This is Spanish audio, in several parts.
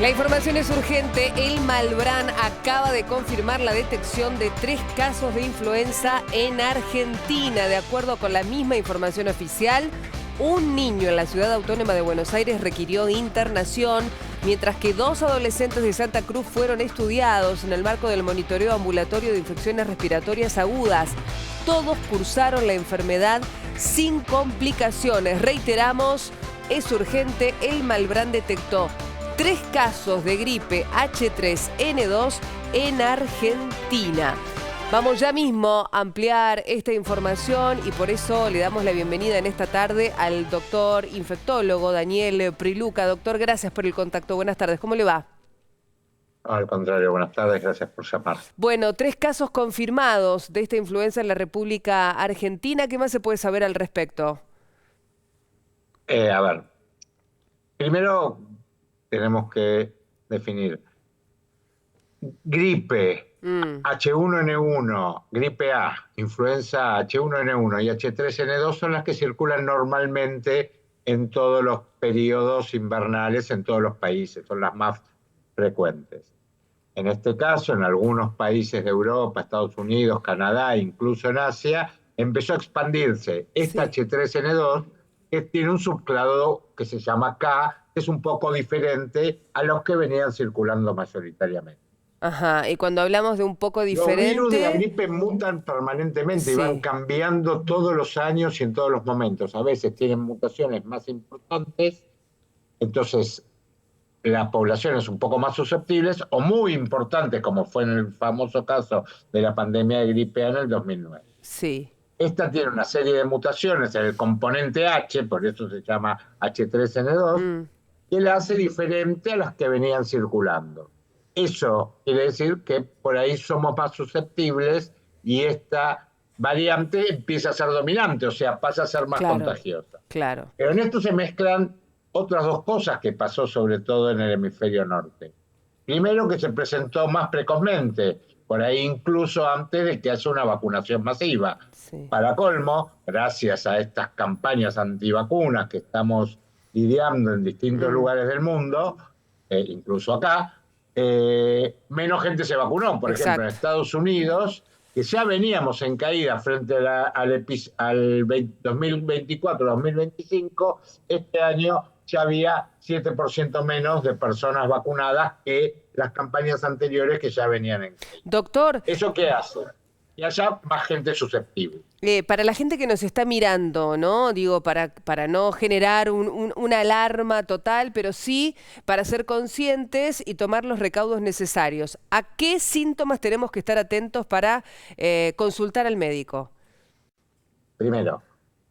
La información es urgente. El Malbrán acaba de confirmar la detección de 3 casos de influenza en Argentina. De acuerdo con la misma información oficial, un niño en la ciudad autónoma de Buenos Aires requirió internación, mientras que 2 adolescentes de Santa Cruz fueron estudiados en el marco del monitoreo ambulatorio de infecciones respiratorias agudas. Todos cursaron la enfermedad sin complicaciones. Reiteramos, es urgente. El Malbrán detectó 3 casos de gripe H3N2 en Argentina. Vamos ya mismo a ampliar esta información y por eso le damos la bienvenida en esta tarde al doctor infectólogo Daniel Priluca. Doctor, gracias por el contacto. Buenas tardes. ¿Cómo le va? Al contrario, buenas tardes, gracias por llamar. Bueno, 3 casos confirmados de esta influenza en la República Argentina. ¿Qué más se puede saber al respecto? A ver, primero tenemos que definir gripe H1N1, gripe A, influenza H1N1 y H3N2 son las que circulan normalmente en todos los periodos invernales, en todos los países, son las más frecuentes. En este caso, en algunos países de Europa, Estados Unidos, Canadá, incluso en Asia, empezó a expandirse esta H3N2, que tiene un subclado que se llama K, que es un poco diferente a los que venían circulando mayoritariamente. Ajá, y cuando hablamos de un poco diferente... Los virus de la gripe mutan permanentemente y van cambiando todos los años y en todos los momentos. A veces tienen mutaciones más importantes, entonces las poblaciones un poco más susceptibles o muy importantes, como fue en el famoso caso de la pandemia de gripe A en el 2009. Sí. Esta tiene una serie de mutaciones en el componente H, por eso se llama H3N2, que la hace diferente a las que venían circulando. Eso quiere decir que por ahí somos más susceptibles y esta variante empieza a ser dominante, o sea, pasa a ser más contagiosa. Claro. Pero en esto se mezclan otras 2 cosas que pasó sobre todo en el hemisferio norte. Primero, que se presentó más precozmente, por ahí incluso antes de que haya una vacunación masiva. Sí. Para colmo, gracias a estas campañas antivacunas que estamos lidiando en distintos lugares del mundo, incluso acá, menos gente se vacunó. Por ejemplo, en Estados Unidos, que ya veníamos en caída frente a al 2024-2025, este año ya había 7% menos de personas vacunadas que las campañas anteriores que ya venían en caída. Doctor, ¿eso qué hace? Y haya más gente susceptible. Para la gente que nos está mirando, ¿no? Digo, para no generar una alarma total, pero sí para ser conscientes y tomar los recaudos necesarios. ¿A qué síntomas tenemos que estar atentos para consultar al médico? Primero,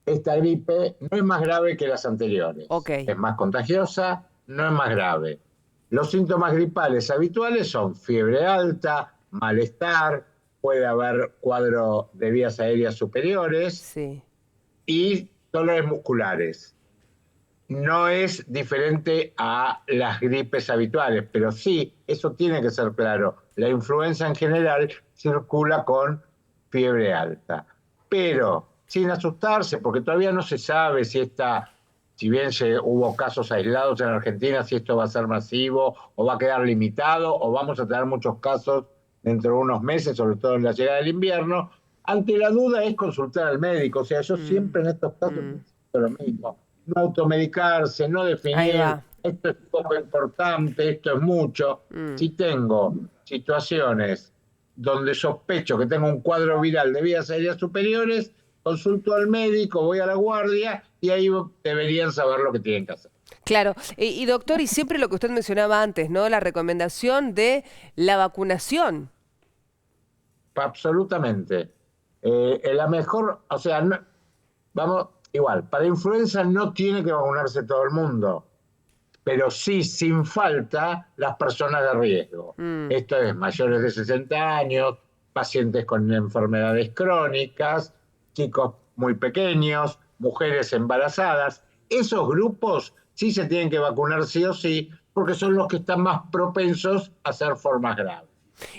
esta gripe no es más grave que las anteriores. Es más contagiosa, no es más grave. Los síntomas gripales habituales son fiebre alta, malestar, puede haber cuadro de vías aéreas superiores y dolores musculares. No es diferente a las gripes habituales, pero sí, eso tiene que ser claro. La influenza en general circula con fiebre alta, pero sin asustarse, porque todavía no se sabe si bien hubo casos aislados en Argentina, si esto va a ser masivo o va a quedar limitado o vamos a tener muchos casos dentro de unos meses, sobre todo en la llegada del invierno. Ante la duda es consultar al médico. O sea, yo siempre en estos casos lo mismo. No automedicarse, no definir, esto es poco importante, esto es mucho. Si tengo situaciones donde sospecho que tengo un cuadro viral de vías aéreas superiores, consulto al médico, voy a la guardia y ahí deberían saber lo que tienen que hacer. Claro, y doctor, y siempre lo que usted mencionaba antes, ¿no? La recomendación de la vacunación. Absolutamente. La mejor, o sea, vamos, igual, para influenza no tiene que vacunarse todo el mundo, pero sí, sin falta, las personas de riesgo. Esto es mayores de 60 años, pacientes con enfermedades crónicas, chicos muy pequeños, mujeres embarazadas. Esos grupos sí se tienen que vacunar sí o sí, porque son los que están más propensos a hacer formas graves.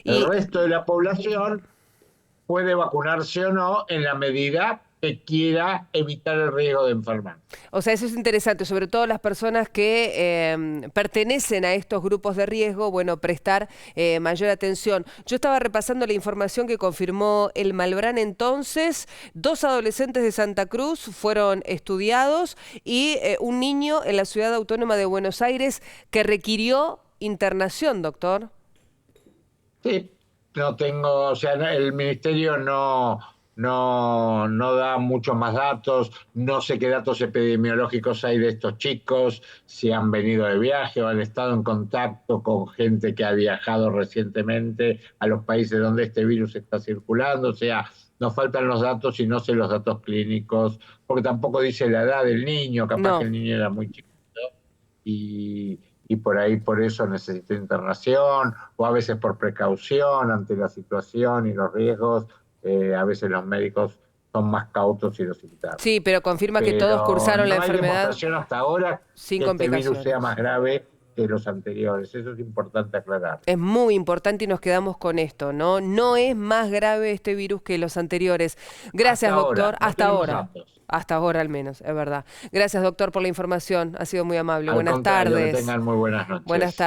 El resto de la población puede vacunarse o no en la medida que quiera evitar el riesgo de enfermar. O sea, eso es interesante, sobre todo las personas que pertenecen a estos grupos de riesgo, bueno, prestar mayor atención. Yo estaba repasando la información que confirmó el Malbrán entonces. 2 adolescentes de Santa Cruz fueron estudiados y un niño en la Ciudad Autónoma de Buenos Aires que requirió internación, doctor. Sí, no tengo, o sea, el ministerio no da muchos más datos, no sé qué datos epidemiológicos hay de estos chicos, si han venido de viaje o han estado en contacto con gente que ha viajado recientemente a los países donde este virus está circulando, o sea, nos faltan los datos y no sé los datos clínicos, porque tampoco dice la edad del niño, capaz que el niño era muy chiquito y por ahí por eso necesitó internación, o a veces por precaución ante la situación y los riesgos, a veces los médicos son más cautos y los internan. Sí, pero confirma que todos cursaron la enfermedad. No hay demostración hasta ahora sin que este complicaciones. virus sea más grave que los anteriores. Eso es importante aclarar. Es muy importante y nos quedamos con esto, ¿no? No es más grave este virus que los anteriores. Gracias, doctor. Hasta ahora. Hasta ahora al menos, es verdad. Gracias, doctor, por la información. Ha sido muy amable. Buenas tardes. Que tengan muy buenas noches. Buenas tardes.